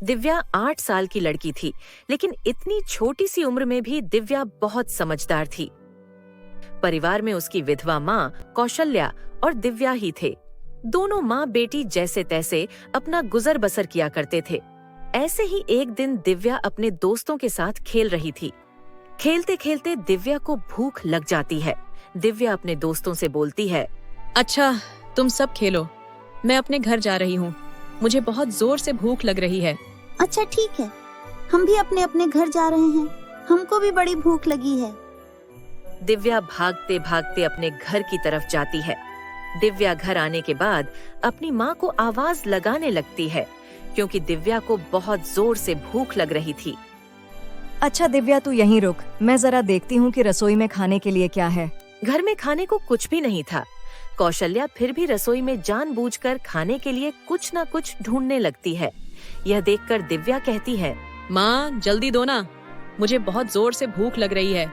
दिव्या 8 साल की लड़की थी, लेकिन इतनी छोटी सी उम्र में भी दिव्या बहुत समझदार थी। परिवार में उसकी विधवा माँ कौशल्या और दिव्या ही थे। दोनों माँ बेटी जैसे तैसे अपना गुजर बसर किया करते थे। ऐसे ही एक दिन दिव्या अपने दोस्तों के साथ खेल रही थी। खेलते खेलते दिव्या को भूख लग जाती है। दिव्या अपने दोस्तों से बोलती है, अच्छा, तुम सब खेलो, मैं अपने घर जा रही हूँ। मुझे बहुत जोर से भूख लग रही है। अच्छा ठीक है, हम भी अपने अपने घर जा रहे हैं, हमको भी बड़ी भूख लगी है। दिव्या भागते भागते अपने घर की तरफ जाती है। दिव्या घर आने के बाद अपनी माँ को आवाज लगाने लगती है, क्योंकि दिव्या को बहुत जोर से भूख लग रही थी। अच्छा दिव्या, तू यहीं रुक, मैं जरा देखती हूँ कि रसोई में खाने के लिए क्या है। घर में खाने को कुछ भी नहीं था। कौशल्या फिर भी रसोई में जानबूझकर खाने के लिए कुछ न कुछ ढूंढने लगती है। यह देखकर दिव्या कहती है, माँ जल्दी दो ना, मुझे बहुत जोर से भूख लग रही है।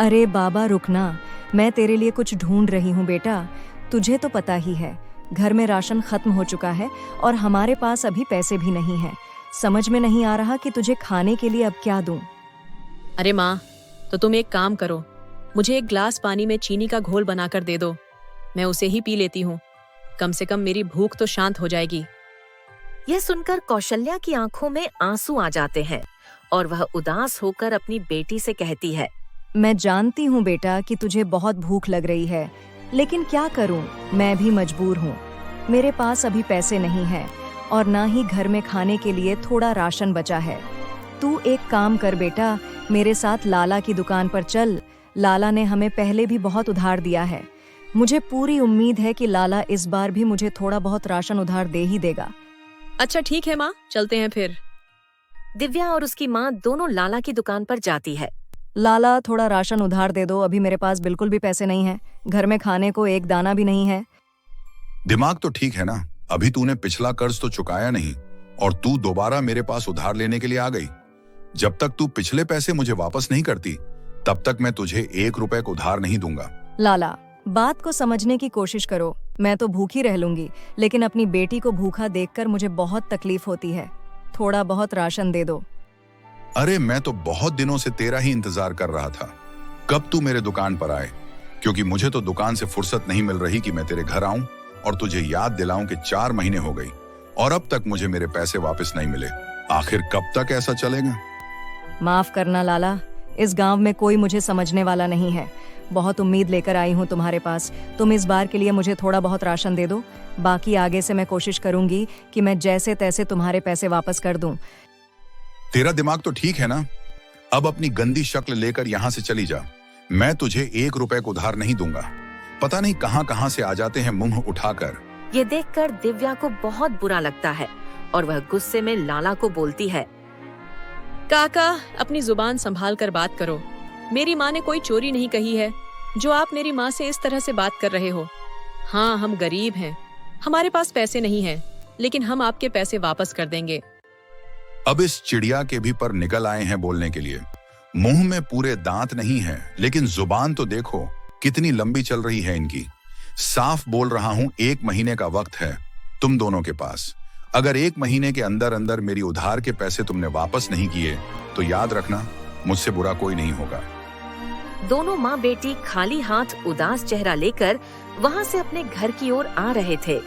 अरे बाबा रुकना, मैं तेरे लिए कुछ ढूंढ रही हूँ बेटा। तुझे तो पता ही है, घर में राशन खत्म हो चुका है और हमारे पास अभी पैसे भी नहीं हैं। समझ में नहीं आ रहा कि तुझे खाने के लिए अब क्या दूं। अरे माँ, तो तुम एक काम करो, मुझे एक ग्लास पानी में चीनी का घोल बनाकर दे दो, मैं उसे ही पी लेती हूँ। कम से कम मेरी भूख तो शांत हो जाएगी। यह सुनकर कौशल्या की आंखों में आंसू आ जाते हैं और वह उदास होकर अपनी बेटी से कहती है, मैं जानती हूँ बेटा कि तुझे बहुत भूख लग रही है, लेकिन क्या करूँ, मैं भी मजबूर हूँ। मेरे पास अभी पैसे नहीं हैं और ना ही घर में खाने के लिए थोड़ा राशन बचा है। तू एक काम कर बेटा, मेरे साथ लाला की दुकान पर चल। लाला ने हमें पहले भी बहुत उधार दिया है। मुझे पूरी उम्मीद है कि लाला इस बार भी मुझे थोड़ा बहुत राशन उधार दे ही देगा। अच्छा ठीक है माँ, चलते हैं फिर। दिव्या और उसकी माँ दोनों लाला की दुकान पर जाती है। लाला, थोड़ा राशन उधार दे दो, अभी मेरे पास बिल्कुल भी पैसे नहीं हैं। घर में खाने को एक दाना भी नहीं है। दिमाग तो ठीक है ना, अभी तूने पिछला कर्ज तो चुकाया नहीं और तू दोबारा मेरे पास उधार लेने के लिए आ गई। जब तक तू पिछले पैसे मुझे वापस नहीं करती, तब तक मैं तुझे 1 रुपए को उधार नहीं दूंगा। लाला, बात को समझने की कोशिश करो। मैं तो भूखी रह लूंगी, लेकिन अपनी बेटी को भूखा देखकर मुझे बहुत तकलीफ होती है। थोड़ा बहुत राशन दे दो। अरे मैं तो बहुत दिनों से तेरा ही इंतजार कर रहा था, कब तू मेरे दुकान पर आए, क्योंकि मुझे तो दुकान से फुर्सत नहीं मिल रही कि मैं तेरे घर आऊं और तुझे याद दिलाऊं कि 4 महीने हो गई और अब तक मुझे मेरे पैसे वापस नहीं मिले। आखिर कब तक ऐसा चलेगा? माफ करना लाला, इस गांव में कोई मुझे समझने वाला नहीं है। बहुत उम्मीद लेकर आई हूँ तुम्हारे पास। तुम इस बार के लिए मुझे थोड़ा बहुत राशन दे दो, बाकी आगे से मैं कोशिश करूंगी कि मैं जैसे तैसे तुम्हारे पैसे वापस कर दूं। तेरा दिमाग तो ठीक है ना, अब अपनी गंदी शक्ल लेकर यहाँ से चली जा। मैं तुझे 1 रुपए को उधार नहीं दूंगा। पता नहीं कहाँ कहाँ से आ जाते हैं मुंह उठाकर। ये देखकर दिव्या को बहुत बुरा लगता है और वह गुस्से में लाला को बोलती है, काका, अपनी जुबान संभाल कर बात करो। मेरी माँ ने कोई चोरी नहीं कही है जो आप मेरी माँ से इस तरह से बात कर रहे हो। हाँ, हम गरीब हैं, हमारे पास पैसे नहीं हैं, लेकिन हम आपके पैसे वापस कर देंगे। अब इस चिड़िया के भी पर निकल आए हैं बोलने के लिए। मुंह में पूरे दांत नहीं है, लेकिन जुबान तो देखो कितनी लंबी चल रही है इनकी। साफ बोल रहा हूं, 1 महीने का वक्त है तुम दोनों के पास। अगर 1 महीने के अंदर अंदर मेरी उधार के पैसे तुमने वापस नहीं किए तो याद रखना, मुझसे बुरा कोई नहीं होगा। दोनों माँ बेटी खाली हाथ उदास चेहरा लेकर वहाँ से अपने घर की ओर आ रहे थे।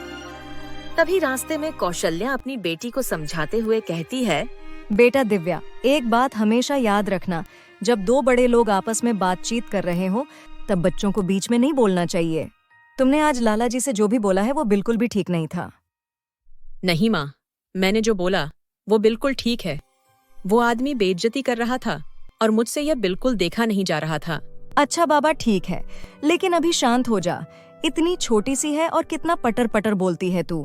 तभी रास्ते में कौशल्या अपनी बेटी को समझाते हुए कहती है, बेटा दिव्या, एक बात हमेशा याद रखना, जब 2 बड़े लोग आपस में बातचीत कर रहे हो तब बच्चों को बीच में नहीं बोलना चाहिए। तुमने आज लाला जी से जो भी बोला है वो बिल्कुल भी ठीक नहीं था। नहीं माँ, मैंने जो बोला वो बिल्कुल ठीक है। वो आदमी बेइज्जती कर रहा था और मुझसे यह बिल्कुल देखा नहीं जा रहा था। अच्छा बाबा ठीक है, लेकिन अभी शांत हो जा। इतनी छोटी सी है और कितना पटर पटर बोलती है तू।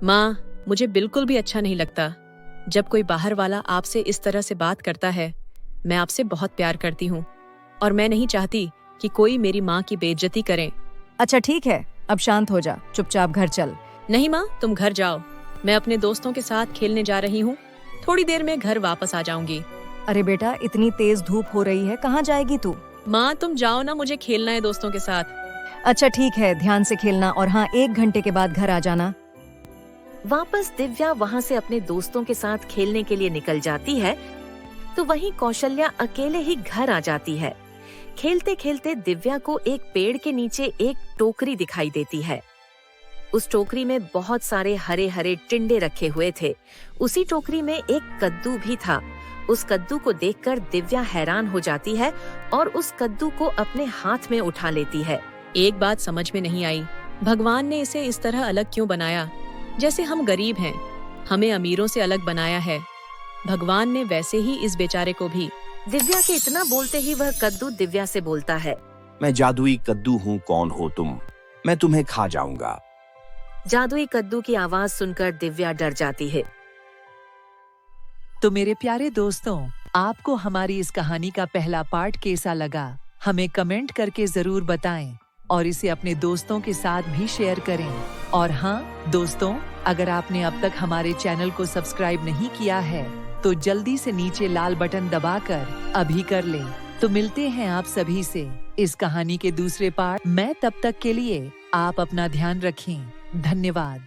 माँ, मुझे बिल्कुल भी अच्छा नहीं लगता जब कोई बाहर वाला आपसे इस तरह से बात करता है। मैं आपसे बहुत प्यार करती हूँ और मैं नहीं चाहती कि कोई मेरी माँ की बेइज्जती करे। अच्छा ठीक है, अब शांत हो जा, चुपचाप घर चल। नहीं माँ, तुम घर जाओ, मैं अपने दोस्तों के साथ खेलने जा रही हूँ। थोड़ी देर में घर वापस आ जाऊंगी। अरे बेटा, इतनी तेज धूप हो रही है, कहाँ जाएगी तू? माँ तुम जाओ ना, मुझे खेलना है दोस्तों के साथ। अच्छा ठीक है, ध्यान से खेलना और हाँ, 1 घंटे के बाद घर आ जाना। वापस दिव्या वहाँ से अपने दोस्तों के साथ खेलने के लिए निकल जाती है तो वहीं कौशल्या अकेले ही घर आ जाती है। खेलते खेलते दिव्या को एक पेड़ के नीचे एक टोकरी दिखाई देती है। उस टोकरी में बहुत सारे हरे हरे टिंडे रखे हुए थे। उसी टोकरी में एक कद्दू भी था। उस कद्दू को देखकर दिव्या हैरान हो जाती है और उस कद्दू को अपने हाथ में उठा लेती है। एक बात समझ में नहीं आई, भगवान ने इसे इस तरह अलग क्यों बनाया? जैसे हम गरीब हैं, हमें अमीरों से अलग बनाया है। भगवान ने वैसे ही इस बेचारे को भी। दिव्या के इतना बोलते ही वह कद्दू दिव्या से बोलता है, मैं जादुई कद्दू हूँ, कौन हो तुम? मैं तुम्हें खा जाऊंगा। जादुई कद्दू की आवाज सुनकर दिव्या डर जाती है। तो मेरे प्यारे दोस्तों, आपको हमारी इस कहानी का पहला पार्ट कैसा लगा? हमें कमेंट करके जरूर बताएं और इसे अपने दोस्तों के साथ भी शेयर करें। और हाँ दोस्तों, अगर आपने अब तक हमारे चैनल को सब्सक्राइब नहीं किया है तो जल्दी से नीचे लाल बटन दबाकर अभी कर लें। तो मिलते हैं आप सभी से इस कहानी के दूसरे पार्ट में। तब तक के लिए आप अपना ध्यान रखें। धन्यवाद।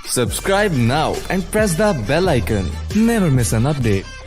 Subscribe now and press the bell icon. Never miss an update.